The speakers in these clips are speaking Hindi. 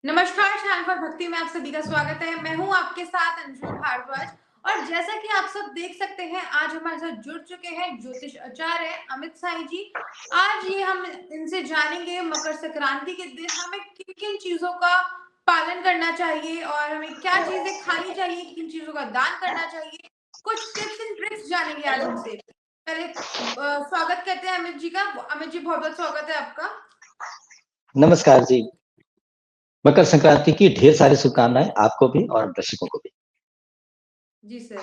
नमस्कार, चैनल पर भक्ति में आप सभी का स्वागत है। मैं हूं आपके साथ अंजू भारद्वाज। और जैसा कि आप सब देख सकते हैं, आज हमारे साथ जुड़ चुके हैं ज्योतिष आचार्य अमित साई जी। आज ये हम इनसे जानेंगे मकर संक्रांति के दिन हमें किन किन चीजों का पालन करना चाहिए और हमें क्या चीजें खानी चाहिए, किन चीजों का दान करना चाहिए। कुछ टिप्स एंड ट्रिक्स जानेंगे आज उनसे। पहले स्वागत करते हैं अमित जी का। अमित जी, बहुत बहुत स्वागत है आपका। नमस्कार जी। मकर संक्रांति की ढेर सारी शुभकामनाएं आपको भी और दर्शकों को भी। जी सर।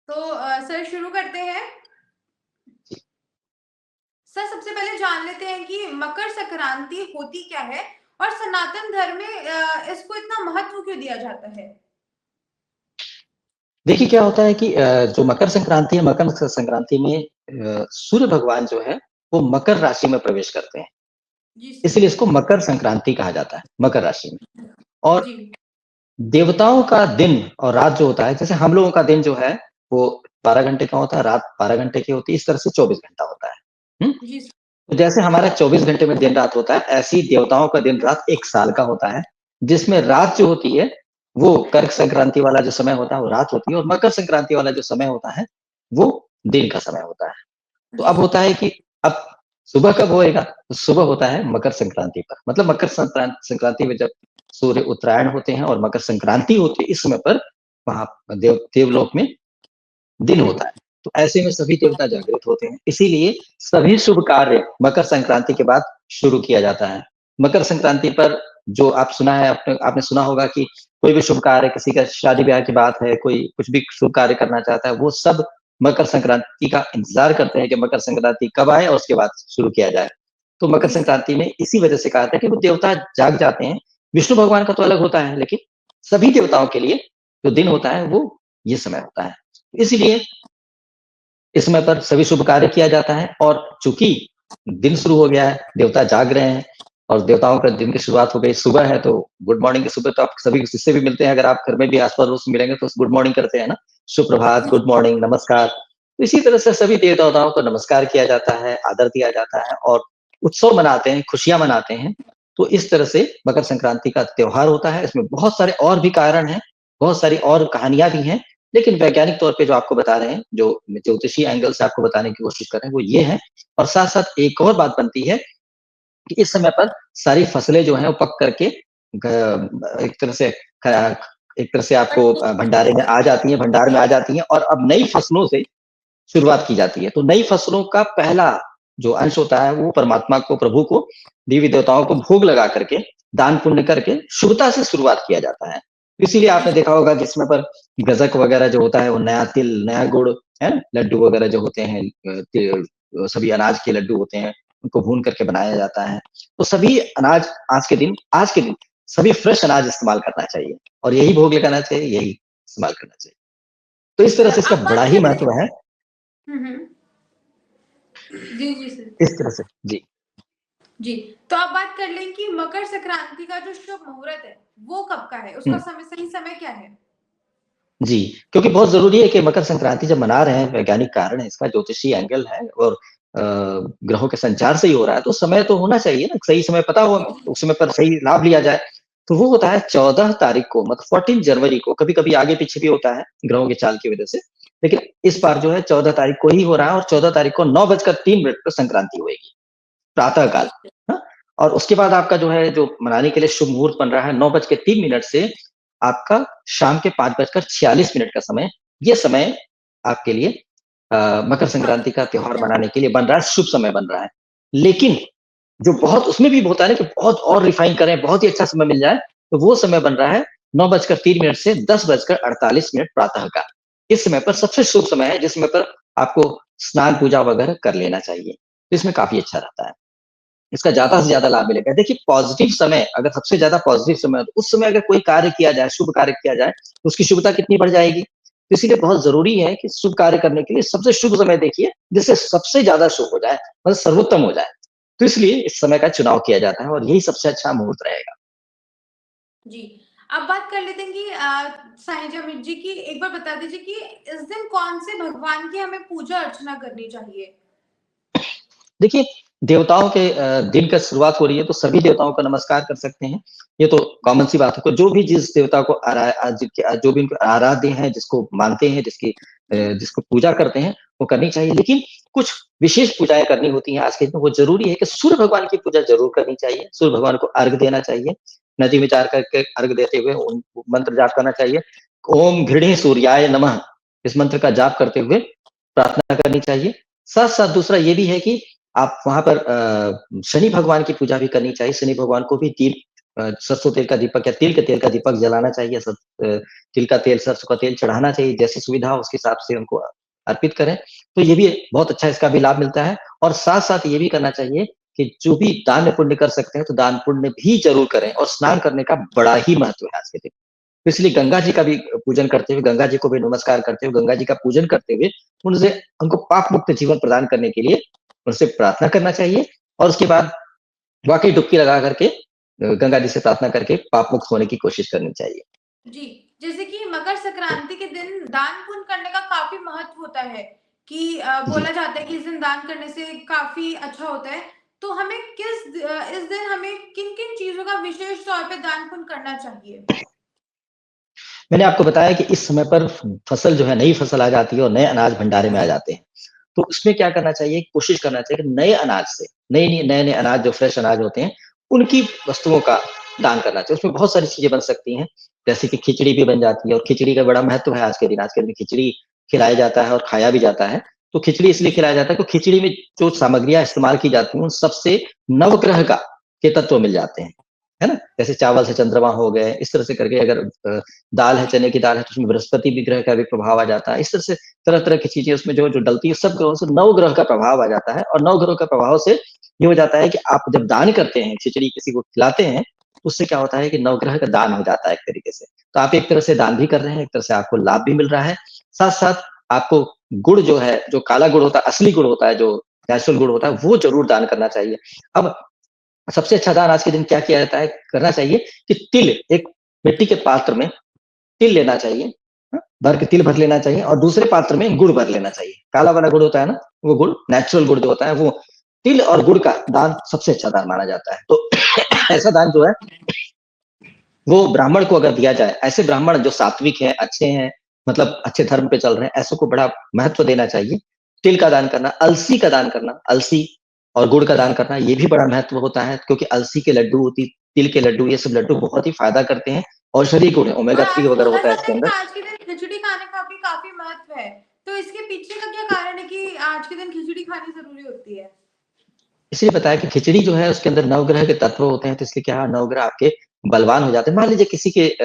तो सर शुरू करते हैं। सर, सबसे पहले जान लेते हैं कि मकर संक्रांति होती क्या है और सनातन धर्म में इसको इतना महत्व क्यों दिया जाता है। देखिए क्या होता है कि जो मकर संक्रांति है, मकर संक्रांति में सूर्य भगवान जो है वो मकर राशि में प्रवेश करते हैं। जी सर। इसलिए इसको मकर संक्रांति कहा जाता है, मकर राशि में। और जी देवताओं का दिन और रात जो होता है, जैसे हम लोगों का दिन जो है वो 12 घंटे का होता है, रात 12 घंटे की होती है, इस तरह से 24 घंटा होता है। हुँ? जी सर। तो जैसे हमारा 24 घंटे में दिन-रात होता है, ऐसे ही देवताओं का दिन-रात 1 साल का होता है, जिसमें रात जो होती है, वो कर्क संक्रांति वाला जो समय होता है, वो रात होती है और मकर संक्रांति वाला जो समय होता है, वो दिन का समय होता है। तो जी अब सर। होता है कि अब सुबह कब होएगा? तो सुबह होता है मकर संक्रांति पर। मतलब मकर संक्रांति में जब सूर्य उत्तरायण होते हैं और मकर संक्रांति होती है, इस समय पर वहाँ देवलोक में दिन होता है। तो ऐसे में सभी देवता जागृत होते हैं। इसीलिए सभी शुभ कार्य मकर संक्रांति के बाद शुरू किया जाता है। मकर संक्रांति पर जो आप सुना है आपने आपने सुना होगा कि कोई भी शुभ कार्य, किसी का शादी-ब्याह की बात है, कोई कुछ भी शुभ कार्य करना चाहता है, वो सब मकर संक्रांति का इंतज़ार करते हैं कि मकर संक्रांति कब आए और उसके बाद शुरू किया जाए। तो मकर जी सर। संक्रांति में इसी वजह से कहा था कि वो देवता जाग जाते हैं। विष्णु भगवान का तो अलग होता है, लेकिन सभी देवताओं के लिए जो दिन होता है, वो ये समय होता है। इसलिए इस समय पर सभी शुभ कार्य किया जाता है और चूँकि दिन शुरू हो गया है, देवता जाग रहे हैं और देवताओं का दिन की शुरुआत हो गई, सुबह है तो गुड मॉर्निंग की सुबह तो आप सभी जिससे भी मिलते हैं, अगर आप घर में भी आस-पड़ोस मिलेंगे तो गुड मॉर्निंग करते हैं ना? सुप्रभात, जी गुड मॉर्निंग, नमस्कार। तो इसी तरह से सभी देवताओं को नमस्कार किया जाता है, आदर दिया जाता है और उत्सव मनाते हैं, खुशियाँ मनाते हैं। तो इस तरह से मकर संक्रांति का त्योहार होता है, इसमें बहुत सारे और भी कारण हैं, बहुत सारी और कहानियाँ भी हैं, लेकिन वैज्ञानिक तौर पे जो आपको बता रहे हैं, जो ज्योतिषीय एंगल से आपको बताने की कोशिश कर रहे हैं, वो ये है। और साथ-साथ एक और बात बनती है कि इस समय पर सारी फसलें जो हैं वो पक करके एक तरह से ख एक तरह से आपको भंडारे में आ जाती हैं, भंडार में आ जाती हैं और अब नई फसलों से शुरुआत की जाती है। तो नई फसलों का पहला जो अंश होता है, वो परमात्मा को, प्रभु को, देवी-देवताओं को भोग लगा करके, दान-पुण्य करके शुभता से शुरुआत किया जाता है। इसीलिए जी आपने देखा होगा कि इसमें पर गज्जक वगैरह जो होता है, वो नया तिल, नया गुड़, है ना? लड्डू वगैरह जो होते हैं सभी अनाज के लड्डू होते हैं, उनको भून करके बनाया जाता है। तो सभी अनाज आज के दिन सभी फ्रेश अनाज इस्तेमाल करना चाहिए और यही भोग लगाना चाहिए, यही इस्तेमाल करना चाहिए। तो इस तरह से इसका आप बड़ा बात ही कर ले। महत्व है, जी जी सर। इस तरह से। जी। जी, तो आप बात कर लें कि मकर संक्रांति का जो शुभ मुहूर्त है वो कब का है, उसका हुँ। समय, सही समय क्या है। जी, क्योंकि बहुत ज़रूरी है कि मकर संक्रांति जब मना रहे हैं, वैज्ञानिक कारण है इसका, ज्योतिषीय एंगल है और ग्रहों के संचार से ही हो रहा है, तो समय तो होना चाहिए ना, सही समय पता हो हमें, उस समय पर सही लाभ लिया जाए। तो वो होता है 14 तारीख को, मतलब 14 जनवरी को, कभी-कभी आगे-पीछे भी होता है, ग्रहों की चाल की वजह से। लेकिन इस बार जो है 14 तारीख को ही हो रहा है और 14 तारीख को 9 बजकर 3 मिनट पर संक्रांति होएगी, प्रातः जी काल। हाँ? और उसके बाद आपका जो है, जो मनाने के लिए शुभ मुहूर्त बन रहा है 9 बज के 3 मिनट से आपका शाम के 5 बजकर 46 मिनट का समय, ये समय आपके लिए मकर संक्रांति का त्योहार मनाने के लिए बन रहा है, शुभ समय बन रहा है। लेकिन जो बहुत उसमें भी होता है ना कि बहुत और रिफाइन करें, बहुत ही अच्छा समय मिल जाए, तो वो समय बन रहा है 9 बजकर 3 मिनट से 10 बजकर 48 मिनट प्रातः का। इस समय पर सबसे शुभ समय है, जिस समय पर आपको स्नान पूजा वगैरह कर लेना चाहिए। तो इसमें काफ़ी अच्छा रहता है। इसका ज़्यादा जी से ज़्यादा लाभ मिलेगा। देखिए पॉज़िटिव समय, अगर सबसे ज़्यादा पॉज़िटिव समय है, तो उस समय अगर कोई कार्य किया जाए, शुभ कार्य किया जाए, तो उसकी शुभता कितनी बढ़ जाएगी। तो इसीलिए बहुत ज़रूरी है कि शुभ कार्य करने के लिए सबसे शुभ समय देखिए, जिससे सबसे ज़्यादा शुभ हो जाए, मतलब सर्वोत्तम हो जाए। तो इसलिए इस समय का चुनाव किया जाता है और यही सबसे अच्छा मुहूर्त रहेगा। जी। अब बात कर लेते हैं कि साईं अमित जी की एक बार बता दीजिए कि इस दिन कौन से भगवान की हमें पूजा अर्चना करनी चाहिए। देखिए देवताओं के दिन का शुरुआत हो रही है तो सभी देवताओं का नमस्कार कर सकते हैं। ये तो कॉमन सी बात है। को जो भी जिस देवता को जो भी उनको आराध्य हैं, जिसको मानते हैं, जी जिसको पूजा करते हैं, वो करनी चाहिए। लेकिन कुछ विशेष पूजाएँ करनी होती हैं आज के दिन में, वो ज़रूरी है कि सूर्य भगवान की पूजा ज़रूर करनी चाहिए। सूर्य भगवान को अर्घ देना चाहिए। नदी में जा करके अर्घ देते हुए उन मंत्र जाप करना चाहिए। ओम घृणे सूर्याय नमः इस मंत्र का जाप करते हुए प्रार्थना करनी चाहिए। साथ-साथ दूसरा ये भी है कि आप वहाँ पर शनि भगवान की पूजा भी करनी चाहिए। शनि भगवान को भी सरसों तेल का दीपक या तिल के तेल का दीपक जलाना चाहिए। तिल का तेल, सरसों का तेल चढ़ाना चाहिए। जैसी सुविधा हो उसके हिसाब से उनको अर्पित करें। तो ये भी बहुत अच्छा इसका भी लाभ मिलता है और साथ-साथ ये भी करना चाहिए कि जो भी दान पुण्य कर सकते हैं, तो दान पुण्य भी ज़रूर करें और स्नान करने का बड़ा ही महत्व है आज के दिन। तो इसलिए गंगा जी का भी पूजन करते हुए, गंगा जी को भी नमस्कार करते हुए, गंगा जी का पूजन करते हुए, उनसे उनको पाप मुक्त जीवन प्रदान करने के लिए उनसे प्रार्थना करना चाहिए और उसके बाद वाक़ई डुबकी लगा करके गंगा जी से प्रार्थना करके पाप मुक्त होने की कोशिश करनी चाहिए। जी, जैसे कि मकर संक्रांति के दिन दान पुण्य करने का काफ़ी महत्व होता है कि जी। बोला जाता है कि इस दिन दान करने से काफ़ी अच्छा होता है। तो हमें इस दिन हमें किन-किन चीज़ों का विशेष तौर पे दान पुण्य करना चाहिए? मैंने आपको बताया कि इस समय पर फसल जो है नई फसल आ जाती है और नए अनाज भंडारे में आ जाते हैं। तो उसमें क्या करना चाहिए, कोशिश करना चाहिए कि नए अनाज से नए-नए अनाज जो फ्रेश अनाज होते हैं, उनकी वस्तुओं का दान करना चाहिए। उसमें बहुत सारी चीज़ें बन सकती हैं, जैसे कि खिचड़ी भी बन जाती है और खिचड़ी का बड़ा महत्व है आज के दिन। आज के दिन खिचड़ी खिलाया जाता है और खाया भी जाता है। तो खिचड़ी इसलिए खिलाया जाता है कि खिचड़ी में जो सामग्रियाँ इस्तेमाल की जाती हैं, उन सबसे नवग्रह के तत्व मिल जाते हैं। है ना? जैसे चावल से चंद्रमा हो गए, इस तरह से करके अगर दाल है, चने की दाल है, तो उसमें बृहस्पति विग्रह का भी प्रभाव आ जाता है। इस तरह से तरह-तरह की चीज़ें उसमें जो डलती है, सब ग्रहों से नवग्रह का प्रभाव आ जाता है और नवग्रहों का प्रभाव से ये हो जाता है कि आप जब दान करते हैं, खिचड़ी किसी को खिलाते हैं, तो उससे क्या होता है कि नवग्रह का दान हो जाता है एक तरीके से। तो आप एक तरह से दान भी कर रहे हैं, एक तरह से आपको लाभ भी मिल रहा है। साथ-साथ आपको गुड़ जो है, जो काला गुड़ होता है, असली गुड़ होता है, जो नेचुरल गुड़ होता है, वो ज़रूर दान करना चाहिए। अब सबसे अच्छा दान आज के दिन क्या किया जाता है, करना चाहिए कि तिल एक मिट्टी के पात्र में तिल लेना चाहिए, भर के तिल भर लेना चाहिए और दूसरे पात्र में गुड़ भर लेना चाहिए। काला वाला गुड़ होता है ना, वो गुड़ नेचुरल गुड़ जो होता है वो तिल और गुड़ का दान सबसे अच्छा दान माना जाता है। तो ऐसा दान जो है वो ब्राह्मण को अगर दिया जाए, ऐसे ब्राह्मण जो सात्विक हैं, अच्छे हैं, मतलब अच्छे धर्म पे चल रहे हैं, ऐसों को बड़ा महत्व देना चाहिए। तिल का दान करना, अलसी का दान करना, अलसी और गुड़ का दान करना ये भी बड़ा महत्व होता है क्योंकि अलसी के लड्डू, तिल के लड्डू ये सब लड्डू बहुत ही फ़ायदा करते हैं, औषधि गुण है, ओमेगा और 3 आज वगैरह बोला होता है जाता इसके है कि अंदर। आज के दिन खिचड़ी खाने का भी काफ़ी महत्व है। तो इसके पीछे का क्या कारण है कि आज के दिन खिचड़ी खानी ज़रूरी होती है? इसलिए बताया कि खिचड़ी जो है उसके अंदर नवग्रह के तत्व होते हैं, तो इसलिए क्या है नवग्रह आपके बलवान हो जाते हैं। मान लीजिए किसी के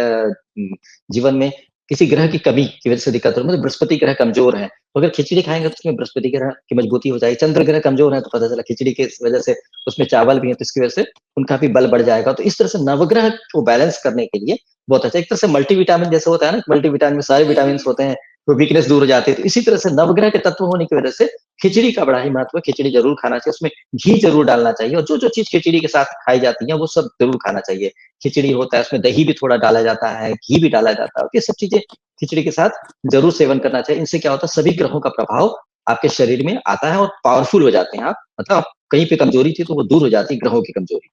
जीवन में किसी ग्रह की कमी की वजह से दिक्कत हो रही है, मतलब बृहस्पति ग्रह कमज़ोर है, तो अगर खिचड़ी खाएँगे तो उसमें बृहस्पति ग्रह की मजबूती हो जाएगी। चंद्र ग्रह कमज़ोर है तो पता चला खिचड़ी की वजह से उसमें चावल भी है तो इसकी वजह से उनका भी बल बढ़ जाएगा। तो इस तरह से नवग्रह को बैलेंस करने के लिए बहुत अच्छा है। एक तरह से मल्टीविटामिन जैसे होता है ना, मल्टीविटामिन में सारे जी, जी। विटामिन्स होते हैं, तो वीकनेस दूर हो जाती है। तो इसी तरह से नवग्रह के तत्व होने की वजह से खिचड़ी का बड़ा ही महत्व है, खिचड़ी ज़रूर खाना चाहिए, उसमें घी ज़रूर डालना चाहिए और जो-जो चीज़ खिचड़ी के साथ खाई जाती है, वो सब ज़रूर खाना चाहिए। खिचड़ी होता है, उसमें दही भी थोड़ा डाला जाता है, घी भी डाला जाता है, ये सब चीज़ें खिचड़ी के साथ ज़रूर सेवन करना चाहिए। इनसे क्या होता है, सभी ग्रहों का प्रभाव आपके शरीर में आता है और पावरफुल हो जाते हैं आप। मतलब आप कहीं पे कमज़ोरी थी, तो वो दूर हो जाती है ग्रहों की कमज़ोरी।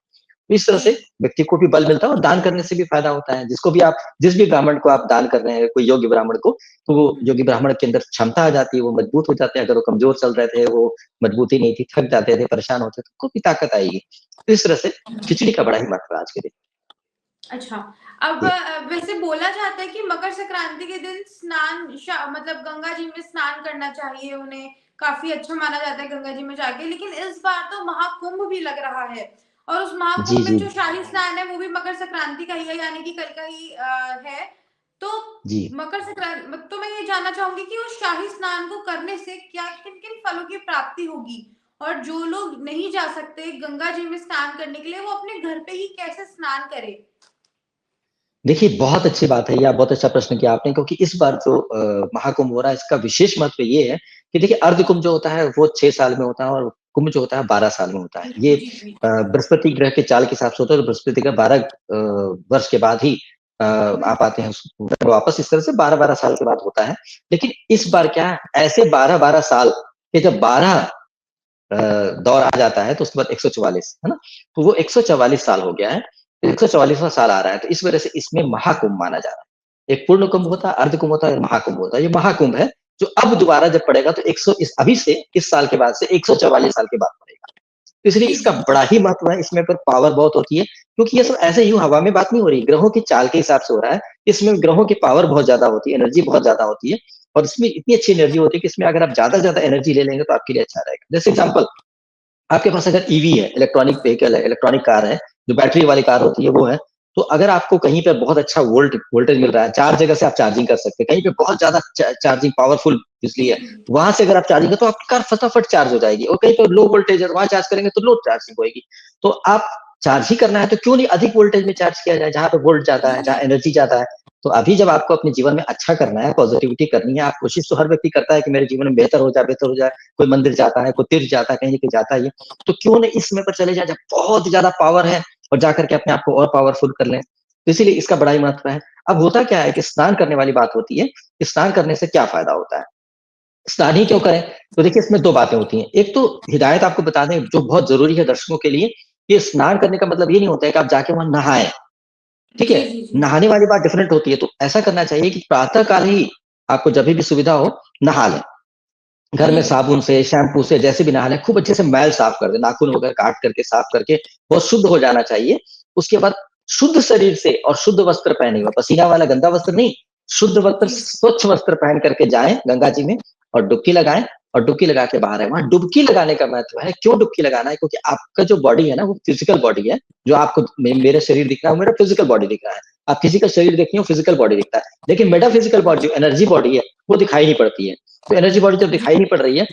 तो इस तरह जी। से व्यक्ति को भी बल मिलता है और दान करने से भी फ़ायदा होता है। जिस भी ब्राह्मण को आप दान कर रहे हैं, कोई योग्य ब्राह्मण को, तो वो हुँ। योग्य ब्राह्मण के अंदर क्षमता आ जाती है, वो मजबूत हो जाते हैं। अगर वो कमज़ोर चल रहे थे, वो मजबूती नहीं थी, थक जाते थे, परेशान होते थे, तो उनको भी ताकत आएगी। तो इस तरह से खिचड़ी का बड़ा ही महत्व है आज के दिन। अच्छा, अब जी, वैसे बोला जाता है कि मकर संक्रांति के दिन मतलब गंगा जी में स्नान करना चाहिए उन्हें, काफ़ी अच्छा माना जाता है गंगा जी में जाके, लेकिन इस बार तो महाकुंभ भी लग रहा है और उस जी, महाकुंभ में जी, जो शाही स्नान है वो भी मकर संक्रांति का ही है, यानी कि कल का ही है। तो जी। तो मैं ये जानना चाहूँगी कि उस शाही स्नान को करने से क्या किन-किन फलों की प्राप्ति होगी? और जो लोग नहीं जा सकते गंगा जी में स्नान करने के लिए, वो अपने घर पे ही कैसे स्नान करें? देखिए, बहुत अच्छी बात है ये, आप बहुत अच्छा प्रश्न किया आपने क्योंकि इस बार जो महाकुंभ हो रहा है, इसका विशेष महत्व ये है कि देखिए अर्ध कुंभ जो होता है, वो 6 साल में होता है और कुंभ जो होता है 12 साल में होता है। ये जी, जी। बृहस्पति ग्रह के चाल के हिसाब से होता है, तो बृहस्पति का 12 वर्ष के बाद ही आ पाते हैं वापस इस तरह से 12-12 साल के बाद होता है। लेकिन इस बार क्या है, ऐसे 12-12 साल के जब 12 दौर आ जाता है तो उसके बाद 144, है ना? तो वो 144 साल हो गया है, 144वां साल आ रहा है, तो इस वजह से इसमें महाकुंभ माना जा रहा है। एक पूर्ण कुंभ होता है, अर्ध कुंभ होता है, महाकुंभ होता है। ये महाकुंभ है, जो अब दोबारा जब पड़ेगा तो 100 इस अभी से इस साल के बाद से 144 साल के बाद पड़ेगा। तो इसलिए जी इसका जी बड़ा ही महत्व है, इसमें पर पावर बहुत होती है, क्योंकि ये सब ऐसे यूँ हवा में बात नहीं हो रही, ग्रहों की चाल के हिसाब से हो रहा है। इसमें ग्रहों की पावर बहुत ज़्यादा होती है, एनर्जी बहुत ज़्यादा होती है और इसमें इतनी अच्छी एनर्जी होती है कि इसमें अगर आप ज़्यादा-ज़्यादा एनर्जी ले लेंगे तो आपके लिए अच्छा रहेगा। जैसे एग्ज़ाम्पल आपके पास अगर ईवी है, इलेक्ट्रॉनिक व्हीकल है, इलेक्ट्रॉनिक कार है, जो बैटरी वाली कार होती है वो है, तो अगर आपको कहीं पे बहुत अच्छा वोल्टेज मिल रहा है, 4 जगह से आप चार्जिंग कर सकते हैं, कहीं पे बहुत ज़्यादा चार्जिंग पावरफुल बिजली जी है, जी वहाँ से अगर आप चार्जिंग करें तो आपकी कार फटाफट चार्ज हो जाएगी और कहीं पे लो वोल्टेज है, वहाँ चार्ज करेंगे तो लो चार्जिंग होएगी। तो आप चार्ज ही करना है तो क्यों नहीं अधिक वोल्टेज में चार्ज किया जाए, जहाँ पे वोल्ट ज़्यादा है, जी जहाँ एनर्जी ज़्यादा है। तो अभी जब आपको अपने जीवन में अच्छा करना है, पॉजिटिविटी करनी है, आप कोशिश तो हर व्यक्ति करता है कि मेरे जीवन में बेहतर हो जाए, कोई मंदिर जाता है, कोई तीर्थ जाता है, कहीं न कहीं जाता ही है। तो क्यों नहीं इस समय पर चले जाएँ जब बहुत ज़्यादा पावर है और जाकर के अपने आप को और पावरफुल कर लें। तो इसीलिए इसका बड़ा ही महत्व है। अब होता क्या है कि स्नान करने वाली बात होती है, कि स्नान करने से क्या फ़ायदा होता है? स्नान ही क्यों करें? तो देखिए इसमें 2 बातें होती हैं। एक तो हिदायत आपको बता दें जो बहुत ज़रूरी है दर्शकों के लिए, कि स्नान करने का मतलब ये नहीं होता है कि आप जाके वहाँ नहाएँ, ठीक जी है? जी जी नहाने वाली बात डिफरेंट होती है, तो ऐसा करना चाहिए कि प्रातः काल ही आपको जभी भी सुविधा हो, नहा लें। घर में जी साबुन से, शैम्पू से जैसे भी नहा लें, खूब अच्छे से मैल साफ कर दें, नाखून वगैरह काट करके, साफ करके, बहुत शुद्ध हो जाना चाहिए। उसके बाद शुद्ध शरीर से और शुद्ध वस्त्र पहने हुए, पसीना वाला गंदा वस्त्र नहीं, शुद्ध वस्त्र, जी स्वच्छ वस्त्र पहन करके जाएँ गंगा जी में और डुबकी लगाएँ और डुबकी लगा के बाहर आएँ। वहाँ डुबकी लगाने का महत्व है, क्यों डुबकी लगाना है? क्योंकि आपका जो बॉडी है ना, वो फिज़िकल बॉडी है, जो आपको मेरा शरीर दिख रहा है, वो मेरा फिज़िकल बॉडी दिख रहा है। आप किसी का शरीर देखिए, वो फिज़िकल बॉडी दिखता है। लेकिन मेटाफिज़िकल बॉडी जो एनर्जी बॉडी है, वो दिखाई नहीं पड़ती है। तो एनर्जी बॉडी जब जी दिखाई नहीं पड़ रही है,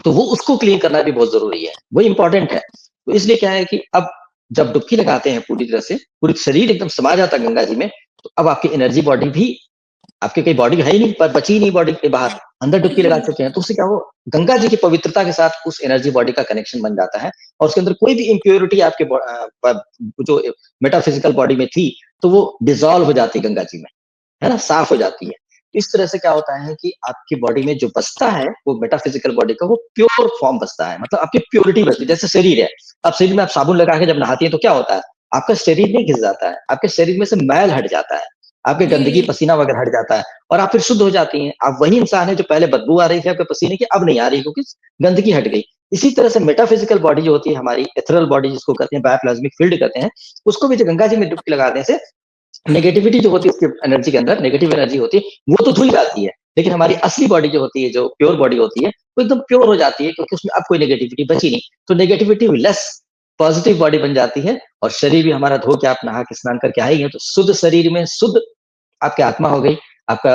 तो वो उसको क्लीन करना भी बहुत ज़रूरी है, वो इम्पोर्टेंट है। तो इसलिए क्या है कि अब जब डुबकी लगाते हैं पूरी तरह से, पूरी शरीर एकदम समा जाता है गंगा जी में, तो अब आपकी एनर्जी बॉडी भी आपकी कोई बॉडी है ही नहीं, प बची ही नहीं बॉडी के बाहर, अंदर डुबकी जी लगा चुके हैं, तो उससे क्या हो गंगा जी की पवित्रता के साथ उस एनर्जी बॉडी का कनेक्शन बन जाता है और उसके अंदर कोई भी इम्प्योरिटी आपके प जो मेटाफिज़िकल बॉडी में थी, तो वो डिसॉल्व हो जाती है गंगा जी में। है ना? साफ हो जाती है। इस तरह से क्या होता है कि आपकी बॉडी में जो बचता है, वो मेटाफिज़िकल बॉडी का वो प्योर फॉर्म बचता है। मतलब आपकी प्योरिटी बचती है। जैसे शरीर है, अब शरीर में आप साबुन लगा के जब नहाती हैं तो क्या होता है? आपका शरीर नहीं घिस जाता है, आपके शरीर में से मैल हट जाता है, आपकी जी गंदगी, पसीना वगैरह हट जाता है और आप फिर शुद्ध हो जाती हैं। आप वही इंसान है जो पहले बदबू आ रही थी आपके पसीने की, अब नहीं आ रही क्योंकि गंदगी हट गई। इसी तरह से मेटाफिज़िकल बॉडी जो होती है हमारी, एथेरियल बॉडी जिसको कहते हैं, बायोप्लाज़्मिक फ़ील्ड कहते हैं, उसको भी जो गंगा जी में डुबकी लगाने से नेगेटिविटी जो होती है उसकी एनर्जी के अंदर, नेगेटिव एनर्जी होती है, वो तो धुल जाती है। लेकिन हमारी असली बॉडी जो होती है, जो प्योर बॉडी होती है, वो एकदम प्योर हो जाती है क्योंकि उसमें अब कोई नेगेटिविटी बची नहीं। तो नेगेटिविटी लेस पॉजिटिव बॉडी बन जाती है और शरीर भी हमारा धो के आप नहा के स्नान करके आएँगे तो शुद्ध शरीर में शुद्ध आपकी आत्मा हो गई, आपका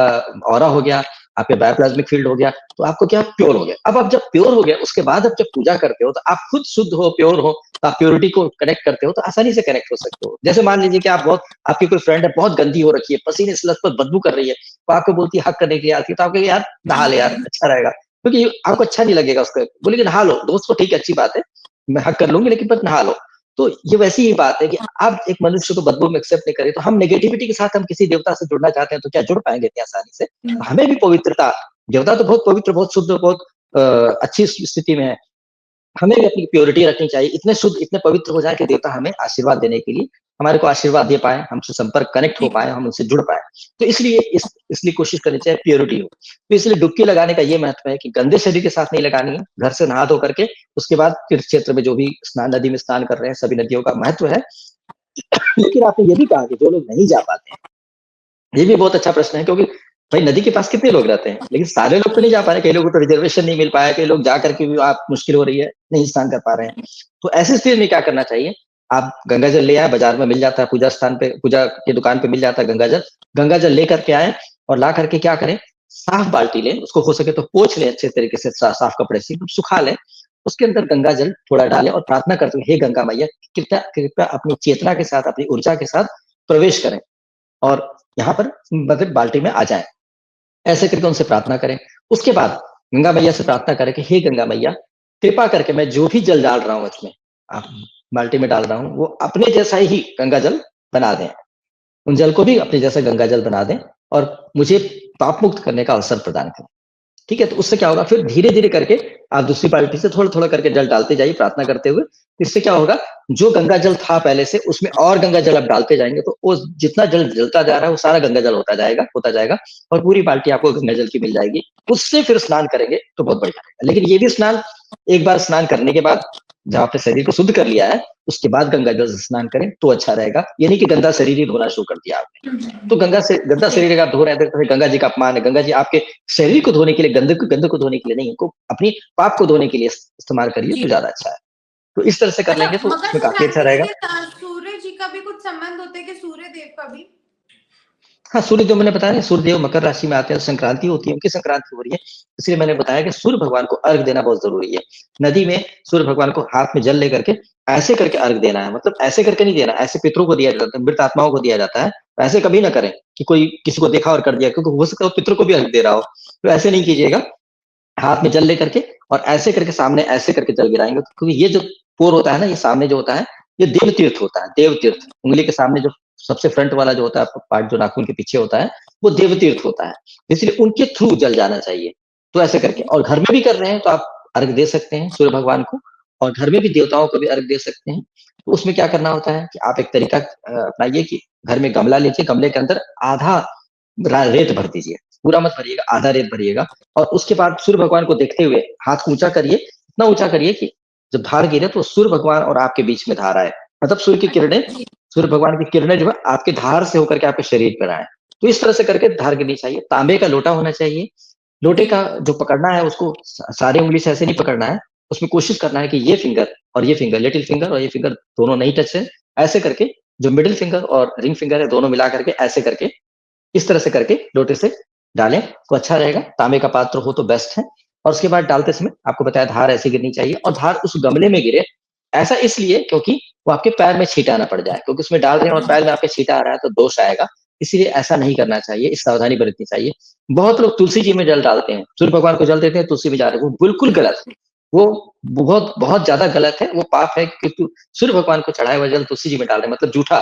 ऑरा हो गया, आपके बायोप्लाज़्मिक फ़ील्ड हो गया, तो आपको क्या प्योर हो गया। अब आप जब प्योर हो गए, उसके बाद आप जब पूजा करते हो, तो आप खुद शुद्ध हो, प्योर हो, तो आप प्योरिटी को कनेक्ट करते हो, तो आसानी से कनेक्ट हो सकते हो। जैसे मान लीजिए कि आप बहुत आपकी कोई फ्रेंड है, बहुत गंदी हो रखी है, पसीने से लथपथ बदबू कर रही है, तो आपको बोलती है हग करने के लिए आती है, तो आप कहेंगे यार नहा ले यार, अच्छा रहेगा। क्योंकि आपको अच्छा नहीं लगेगा उसका बोलेगी नहा लो, दोस्त तो ठीक है, अच्छी बात है, मैं हग कर लूँगी लेकिन बस नहा लो। तो ये वैसी ही बात है कि आप एक मनुष्य को बदबू में एक्सेप्ट नहीं करें, तो हम नेगेटिविटी के साथ हम किसी देवता से जुड़ना चाहते हैं, तो क्या जुड़ पाएँगे इतनी आसानी से? तो हमें भी पवित्रता देवता तो बहुत पवित्र, बहुत शुद्ध, बहुत अच्छी स्थिति में है। हमें भी अपनी प्योरिटी रखनी चाहिए, इतने शुद्ध, इतने पवित्र हो जाएँ कि देवता हमें आशीर्वाद देने के लिए हमारे को आशीर्वाद दे पाएँ, हमसे संपर्क कनेक्ट हो जी पाएँ, हम उनसे जुड़ पाएँ। तो इसलिए इसलिए कोशिश करनी चाहिए प्योरिटी हो। तो इसलिए डुबकी लगाने का ये महत्व है कि गंदे शरीर के साथ नहीं लगानी है, घर से नहा धो करके उसके बाद तीर्थ क्षेत्र में जो भी स्नान नदी में स्नान कर रहे हैं, सभी नदियों का महत्व है। लेकिन आपने ये भी कहा कि जो लोग नहीं जा पाते हैं, ये भी बहुत अच्छा प्रश्न है क्योंकि भाई नदी के पास कितने लोग रहते हैं, लेकिन सारे लोग तो जी नहीं जा पा रहे, कई लोगों को तो रिजर्वेशन नहीं मिल पाया, कई लोग जा करके भी आप मुश्किल हो रही है, नहीं स्नान कर पा रहे हैं। तो ऐसी स्थिति में क्या करना चाहिए? आप गंगा जल ले आए, बाजार में मिल जाता है, पूजा स्थान पे, पूजा की दुकान पे मिल जाता है गंगा जल। गंगा जल लेकर के आएँ और ला करके क्या करें, साफ बाल्टी लें, उसको हो सके तो पोंछ लें अच्छे तरीके से साफ कपड़े से, एकदम सुखा लें। उसके अंदर गंगा जल थोड़ा डालें और प्रार्थना करते हुए, हे गंगा मैया, कृपया कृपया अपनी चेतना के साथ, अपनी ऊर्जा के साथ प्रवेश करें और यहाँ पर मतलब बाल्टी में आ जाएँ। ऐसे करके उनसे प्रार्थना करें। उसके बाद गंगा मैया से प्रार्थना करें कि हे गंगा मैया, कृपा करके मैं जो भी जल डाल रहा हूँ इसमें, आप बाल्टी में डाल रहा हूँ, वो अपने जैसा ही गंगा जल बना दें। उन जल को भी अपने जैसा गंगा जल बना दें और मुझे पाप मुक्त करने का अवसर प्रदान करें। ठीक है? तो उससे क्या होगा फिर धीरे-धीरे करके आप दूसरी बाल्टी से थोड़ा-थोड़ा करके जल डालते जाइए प्रार्थना करते हुए। इससे क्या होगा, जो गंगा जल था पहले से उसमें और गंगा जल आप डालते जाएँगे तो वो जितना जल जलता जा रहा है वो सारा गंगा जल होता जाएगा और पूरी बाल्टी आपको गंगा जल की मिल जाएगी। उससे फिर स्नान करेंगे तो बहुत बढ़िया रहेगा। लेकिन ये भी स्नान एक बार स्नान करने के बाद जब आपने शरीर को शुद्ध कर लिया है, उसके बाद गंगा जल से स्नान करें तो अच्छा रहेगा। ये नहीं कि गंदा शरीर ही धोना शुरू कर दिया आपने। तो गंदा जी। शरीर अगर आप धो रहे हैं तो गंगा जी का अपमान है। गंगा जी आपके शरीर को धोने के लिए गंदे को धोने के लिए नहीं, इनको अपनी पाप को धोने के लिए इस्तेमाल करिए जी। तो ज़्यादा अच्छा है। तो इस तरह से कर अच्छा, लेंगे तो मकर उसमें काफ़ी अच्छा संक्रांति रहेगा। से सूर्य जी का भी कुछ संबंध होता है कि सूर्य देव का भी? हाँ, सूर्यदेव मैंने बताया ना सूर्यदेव मकर राशि में आते हैं, संक्रांति होती है, उनकी संक्रांति हो रही है, इसलिए मैंने बताया कि सूर्य भगवान को अर्घ देना बहुत ज़रूरी है। नदी में सूर्य भगवान को हाथ में जल लेकर के ऐसे करके अर्घ देना है, मतलब ऐसे करके नहीं देना, ऐसे पितरों को दिया जाता है, मृत आत्माओं को दिया जाता है। ऐसे कभी ना करें कि कोई किसी को देखा और कर दिया क्योंकि हो सकता है वो पितरों को भी अर्घ दे रहा हो, तो ऐसे नहीं कीजिएगा। हाथ में जल लेकर के और ऐसे करके सामने ऐसे करके जल गिराएँगे क्योंकि ये जो पोर होता है ना, ये सामने जो होता है, ये देव तीर्थ होता है, देव तीर्थ। उँगली के सामने जो सबसे फ्रंट वाला जो होता है पार्ट जो नाखून के पीछे होता है, वो देव तीर्थ होता है। इसलिए उनके थ्रू जल जाना चाहिए। तो ऐसे करके और घर में भी कर रहे हैं तो आप अर्घ दे सकते हैं सूर्य भगवान को और घर में भी देवताओं को भी अर्घ दे सकते हैं। तो उसमें क्या करना होता है कि आप एक तरीका अपनाइए कि घर में गमला लीजिए, गमले के अंदर आधा रेत भर दीजिए। पूरा मत भरिएगा, आधा रेत भरिएगा और उसके बाद सूर्य भगवान को देखते हुए हाथ को ऊँचा करिए, इतना ऊँचा करिए कि जब धार गिरे तो सूर्य भगवान और आपके बीच में धार आए। मतलब जी। सूर्य भगवान की किरणें जो है आपके धार से होकर के आपके शरीर पर आएँ। तो इस तरह से करके धार गिरनी चाहिए। तांबे का लोटा होना चाहिए। लोटे जी। का जो पकड़ना है उसको सारी उँगली से ऐसे नहीं पकड़ना है। उसमें कोशिश करना है कि ये फिंगर और ये फिंगर, लिटिल फिंगर और ये फिंगर दोनों नहीं टच है। ऐसे करके जो मिडल फिंगर और रिंग फिंगर है दोनों मिला करके ऐसे करके इस तरह से करके लोटे से डालें तो अच्छा रहेगा। तांबे का पात्र हो तो बेस्ट है और उसके बाद डालते समय आपको बताया धार ऐसे गिरनी चाहिए और धार उस गमले में गिरे। ऐसा इसलिए क्योंकि वो आपके पैर में छींटा ना पड़ जाए क्योंकि उसमें डाल रहे हैं और पैर में आपके छींटा आ रहा है तो दोष आएगा। इसीलिए ऐसा नहीं करना चाहिए, इस सावधानी बरतनी चाहिए। बहुत लोग तुलसी जी में जल डालते हैं, सूर्य भगवान को जल देते हैं, तुलसी में जा रहे हैं, वो बिल्कुल गलत। वो बहुत बहुत ज़्यादा गलत है, वो पाप है क्योंकि सूर्य भगवान को चढ़ाया हुआ जल तुलसी जी में डाल रहे हैं मतलब झूठा।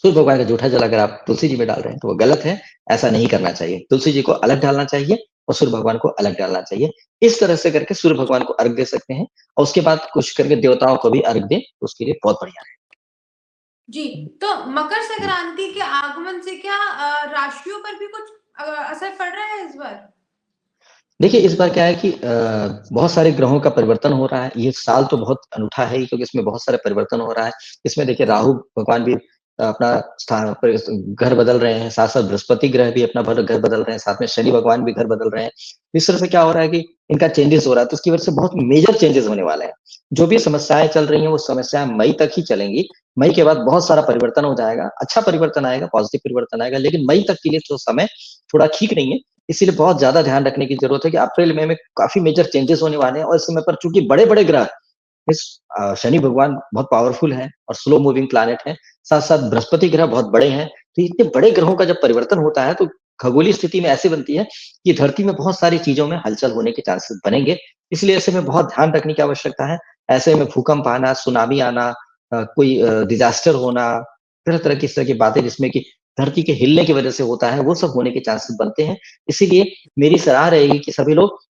सूर्य भगवान का जूठा जल अगर आप तुलसी जी में डाल रहे हैं तो वो गलत है, ऐसा नहीं करना चाहिए। तुलसी जी को अलग डालना चाहिए और सूर्य भगवान को अलग डालना चाहिए। इस तरह से करके सूर्य भगवान को अर्घ दे सकते हैं और उसके बाद कोशिश करके देवताओं को भी अर्घ दें, तो उसके लिए बहुत बढ़िया है। जी, तो मकर जी। संक्रांति के आगमन से क्या राशियों पर भी कुछ असर पड़ रहा है इस बार? देखिए, इस बार क्या है कि बहुत सारे ग्रहों का परिवर्तन हो रहा है। ये साल तो बहुत अनूठा है ही क्योंकि इसमें बहुत सारे परिवर्तन हो रहा है। इसमें देखिए राहु भगवान भी अपना स्थान पर घर बदल रहे हैं, साथ-साथ बृहस्पति ग्रह भी अपना घर बदल रहे हैं, साथ में शनि भगवान भी घर बदल रहे हैं। इस तरह से क्या हो रहा है कि इनका चेंजेज़ हो रहा है, तो उसकी वजह से बहुत मेजर चेंजेज़ होने वाले हैं। जो भी समस्याएँ चल रही हैं, वो समस्याएँ मई तक ही चलेंगी। मई के बाद बहुत सारा परिवर्तन हो जाएगा, अच्छा परिवर्तन आएगा, पॉज़िटिव परिवर्तन आएगा, लेकिन मई तक के लिए तो समय थोड़ा ठीक नहीं है। इसीलिए बहुत ज़्यादा ध्यान रखने की ज़रूरत है कि अप्रैल, मई में काफ़ी मेजर चेंजेज़ होने वाले हैं और इस समय पर चूँकि बड़े-बड़े ग्रह इस शनि भगवान बहुत पावरफुल हैं और स्लो मूविंग प्लैनेट हैं, साथ-साथ बृहस्पति ग्रह बहुत बड़े हैं। तो इतने बड़े ग्रहों का जब परिवर्तन होता है, तो खगोलीय स्थिति में ऐसी बनती है कि धरती में बहुत सारी चीज़ों में हलचल होने के चांसेस बनेंगे। इसलिए ऐसे में बहुत ध्यान रखने की आवश्यकता है। ऐसे में भूकंप आना, सुनामी आना कोई डिज़ास्टर होना, तरह-तरह की इस तरह की बातें जिसमें कि धरती के हिलने की वजह से होता है, वो सब होने के चांसेस बनते हैं। इसीलिए मेरी सलाह रहेगी कि सभी लोग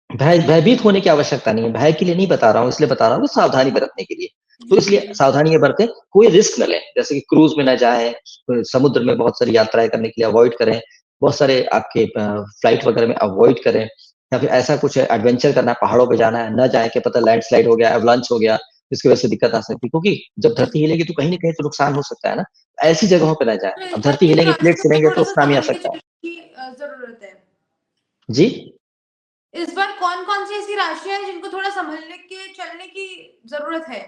भयभीत होने की आवश्यकता नहीं है। भय के लिए नहीं बता रहा हूँ, इसलिए बता रहा हूँ कि सावधानी बरतने के लिए। तो जी, इसलिए जी। सावधानियाँ बरतें, कोई रिस्क ना लें। जैसे कि क्रूज़ में ना जाएँ, समुद्र में बहुत सारी यात्राएँ करने के लिए अवॉइड करें। बहुत सारे आपके फ्लाइट वगैरह में अवॉइड करें या फिर ऐसा कुछ है एडवेंचर करना है, पहाड़ों पे जाना है, ना जाएँ, क्या पता लैंडस्लाइड हो गया, एवलांच हो गया, जिसकी वजह से दिक्कत आ सकती है। क्योंकि जब धरती हिलेगी तो कहीं न कहीं तो नुकसान हो सकता है ना। ऐसी जगहों पे ना जाएँ। तो इस अब बार धरती किन हिलेंगी, प्लेट्स राशियों में हिलेंगे तो थोड़ा-सा सुनामी आ संभल के सकता है। चलने की ज़रूरत है? जी? इस बार कौन-कौन सी ऐसी राशियाँ हैं जिनको थोड़ा सँभलने के चलने की ज़रूरत है?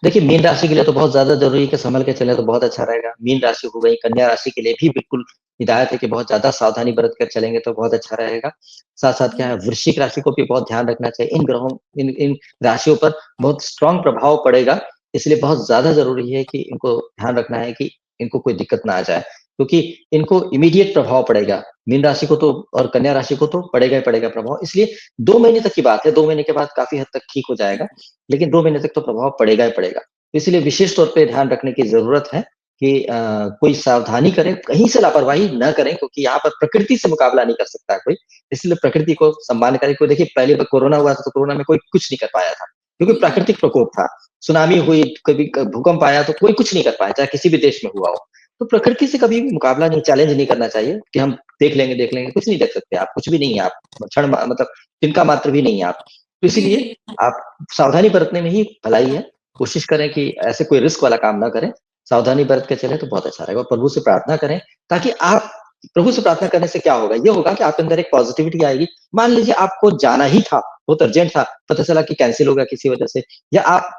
देखिए, मीन राशि के लिए तो बहुत ज़्यादा ज़रूरी है कि सँभल के चलें तो बहुत अच्छा रहेगा। मीन राशि हो गई, कन्या राशि के लिए भी बिल्कुल हिदायत है कि बहुत ज़्यादा सावधानी बरत कर चलेंगे तो बहुत अच्छा रहेगा। साथ-साथ क्या है जी, वृश्चिक राशि को भी बहुत ध्यान रखना चाहिए। इन राशियों पर बहुत स्ट्रॉन्ग प्रभाव पड़ेगा, इसलिए बहुत ज़्यादा ज़रूरी है कि इनको ध्यान रखना है कि इनको कोई दिक्कत ना आ जाए, क्योंकि इनको इमीडिएट प्रभाव पड़ेगा। मीन राशि को तो और कन्या राशि को तो पड़ेगा ही पड़ेगा प्रभाव। इसलिए 2 महीने तक की बात है, 2 महीने के बाद काफ़ी हद तक ठीक हो जाएगा। लेकिन 2 महीने तक तो प्रभाव पड़ेगा ही पड़ेगा। इसलिए विशेष तौर पे ध्यान रखने की ज़रूरत है कि कोई सावधानी करें, कहीं से लापरवाही ना करें क्योंकि यहाँ पर प्रकृति से मुकाबला नहीं कर सकता है कोई। इसलिए प्रकृति को सम्मान करें। कोई देखिए पहले कोरोना हुआ था तो कोरोना में कोई कुछ नहीं कर पाया था, क्योंकि जी, जी। प्राकृतिक प्रकोप था। सुनामी हुई, कभी भूकंप आया तो कोई कुछ नहीं कर पाया, चाहे किसी भी देश में हुआ हो। तो प्रकृति से कभी भी मुकाबला नहीं, चैलेंज नहीं करना चाहिए कि हम देख लेंगे, कुछ नहीं देख सकते आप, कुछ भी नहीं है आप, क्षण मतलब तिनका मात्र भी नहीं है आप। तो जी, इसीलिए जी। आप सावधानी बरतने में ही भलाई है। कोशिश करें कि ऐसे कोई रिस्क वाला काम ना करें, सावधानी बरत के चलें तो बहुत अच्छा रहेगा और प्रभु से प्रार्थना करें ताकि आप प्रभु से प्रार्थना करने से क्या होगा? ये होगा कि आपके अंदर एक पॉज़िटिविटी आएगी। मान लीजिए आपको जाना ही था, बहुत अर्जेंट था, पता चला कि कैंसल हो गया किसी वजह से या आप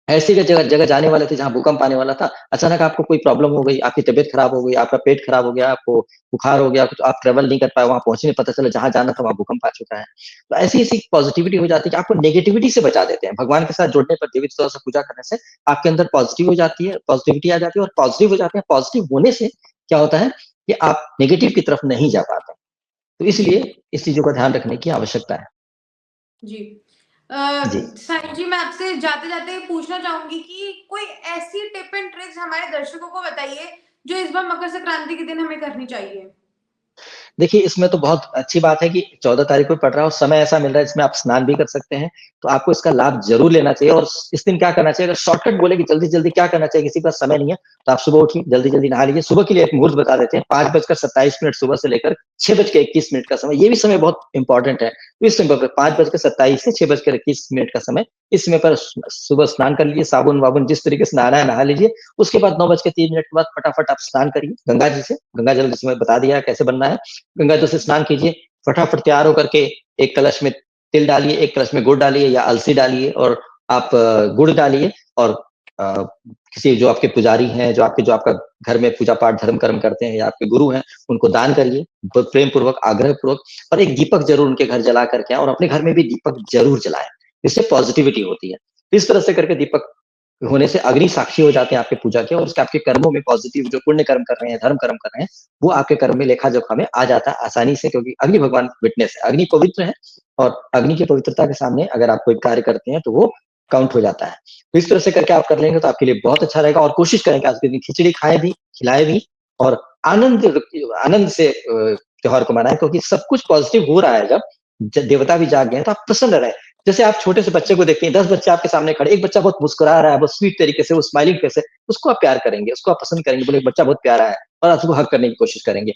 ऐसी जगह जगह जाने वाले थे जहाँ भूकंप आने वाला था, अचानक आपको कोई प्रॉब्लम हो गई, आपकी तबीयत खराब हो गई, आपका पेट खराब हो गया, आपको बुखार हो गया, तो आप ट्रैवल नहीं कर पाए, वहाँ पहुँचे नहीं, पता चला जहाँ जाना था वहाँ भूकंप आ चुका है। तो ऐसी-ऐसी पॉज़िटिविटी हो जाती है कि आपको नेगेटिविटी से बचा देते हैं। भगवान के साथ जुड़ने पर देवी थोड़ा-सा पूजा करने से आपके अंदर पॉज़िटिव हो जाती है, पॉज़िटिविटी आ जाती है और पॉज़िटिव हो जाते हैं, पॉज़िटिव होने से क्या होता है कि आप नेगेटिव की तरफ नहीं जा पाते। तो जी। इसलिए इस चीज़ों का ध्यान रखने की आवश्यकता है। जी। जी। साईं जी, मैं आपसे जाते-जाते पूछना चाहूँगी कि कोई ऐसी टिप एंड ट्रिक्स हमारे दर्शकों को बताइए, जो इस बार मकर संक्रांति के दिन हमें करनी चाहिए? देखिए, इसमें तो बहुत अच्छी बात है कि 14 तारीख को पड़ रहा है और समय ऐसा मिल रहा है जिसमें आप स्नान भी कर सकते हैं, तो आपको इसका लाभ ज़रूर लेना चाहिए और इस दिन क्या करना चाहिए, अगर शॉर्टकट बोले कि जल्दी-जल्दी क्या करना चाहिए, किसी के पास समय नहीं है, तो आप सुबह उठिए, जल्दी-जल्दी नहा लीजिए। सुबह के लिए एक मुहूर्त बता देते हैं, 5:27 सुबह से लेकर 6:21 का समय, ये भी समय बहुत इम्पोर्टेंट है। तो इस समय पर 5:27 से 6:21 का समय, इस समय पर सुबह स्नान कर लीजिए, साबुन-वाबुन जिस तरीके से नहाना है, नहा लीजिए। उसके बाद 9:03 के बाद फटाफट आप स्नान करिए गंगा जी से, गंगा जल जिसमें बता दिया है कैसे बनना है। गंगा जल से स्नान कीजिए, फटाफट तैयार होकर के एक कलश में तिल डालिए, एक कलश में गुड़ डालिए या अलसी डालिए और आप गुड़ डालिए और अ, किसी जो आपके पुजारी हैं, जो आपका घर में पूजा-पाठ, धर्म-कर्म करते हैं या आपके गुरु हैं, उनको दान करिए, ब प्रेम पूर्वक, आग्रह पूर्वक और एक दीपक ज़रूर उनके घर जला कर के आएँ और अपने घर में भी दीपक ज़रूर जलाएँ, इससे पॉज़िटिविटी होती है। इस तरह से करके दीपक होने से अग्नि साक्षी हो जाते हैं आपके पूजा के और उसके आपके कर्मों में पॉज़िटिव जो पुण्य कर्म कर रहे हैं, धर्म कर्म कर रहे हैं, वो आपके कर्म में लेखा-जोखा में आ जाता है आसानी से क्योंकि अग्नि भगवान विटनेस है। अग्नि पवित्र है और अग्नि की पवित्रता के सामने अगर आप कोई कार्य करते हैं, तो वो काउंट हो जाता है। तो इस तरह से करके आप कर लेंगे तो आपके लिए बहुत अच्छा रहेगा और कोशिश करें कि आज के दिन खिचड़ी खाएँ भी, खिलाएँ भी और आनंद से त्योहार को मनाएँ क्योंकि सब कुछ पॉज़िटिव हो रहा है जब, देवता भी जाग गए हैं, तो आप प्रसन्न रहें। जैसे आप छोटे से बच्चे को देखते हैं, 10 बच्चे आपके सामने खड़े, एक बच्चा बहुत मुस्कुरा रहा है, बहुत स्वीट तरीके से, वो स्माइलिंग फेस है, उसको आप प्यार करेंगे, उसको आप पसंद करेंगे, बोले बच्चा बहुत प्यारा है और आप उसको हग करने की कोशिश करेंगे।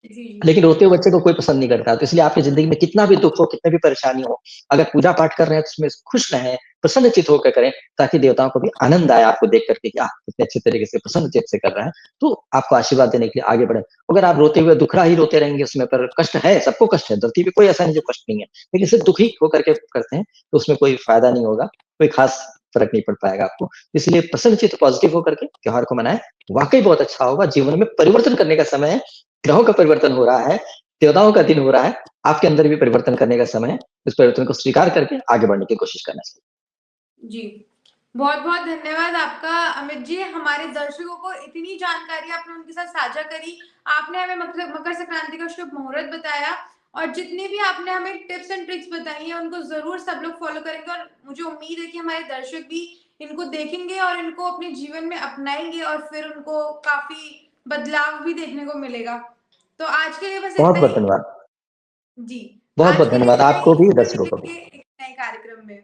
जी, जी। लेकिन रोते हुए बच्चे को कोई पसंद नहीं करता, तो इसलिए आपकी ज़िंदगी में कितना भी दुःख हो, कितनी भी परेशानी हो, अगर पूजा-पाठ कर रहे हैं तो उसमें खुश रहें, प्रसन्नचित्त होकर करें, ताकि देवताओं को भी आनंद आए आपको देख कर के कि कितने अच्छे तरीके से प्रसन्नचित्त से कर रहा है, तो आपको आशीर्वाद देने के लिए आगे बढ़ें। अगर आप रोते हुए दुखड़ा ही रोते रहेंगे उसमें पर कष्ट है, सबको कष्ट है, धरती पे कोई ऐसा नहीं जो कष्ट नहीं है, लेकिन सिर्फ दुखी होकर के करते हैं, तो उसमें कोई फ़ायदा नहीं होगा, कोई ख़ास फ़र्क नहीं पड़ पाएगा आपको। इसलिए प्रसन्नचित्त पॉज़िटिव होकर के त्योहार को मनाएँ, वाक़ई बहुत अच्छा होगा, जीवन में परिवर्तन करने का समय है, ग्रहों का परिवर्तन हो रहा है, देवताओं का दिन हो रहा है, आपके अंदर भी परिवर्तन करने का समय है। इस परिवर्तन को स्वीकार करके आगे बढ़ने की कोशिश करना चाहिए। जी। बहुत-बहुत धन्यवाद आपका अमित जी, हमारे दर्शकों को इतनी जानकारी आपने उनके साथ साझा करी। आपने हमें मकर संक्रांति का शुभ मुहूर्त बताया और जितनी भी आपने हमें टिप्स एंड ट्रिक्स बताई हैं, उनको ज़रूर सब लोग फ़ॉलो करेंगे और मुझे उम्मीद है कि हमारे दर्शक भी इनको देखेंगे और इनको अपने जीवन में अपनाएँगे और फिर उनको काफ़ी बदलाव भी देखने को मिलेगा। तो आज के लिए बस इतना बहुत-बहुत ही। धन्यवाद। जी, आज बहुत-बहुत के लिए धन्यवाद इतना ही, आपको भी, फिर दर्शकों को भी। मिलेंगे एक नए कार्यक्रम में।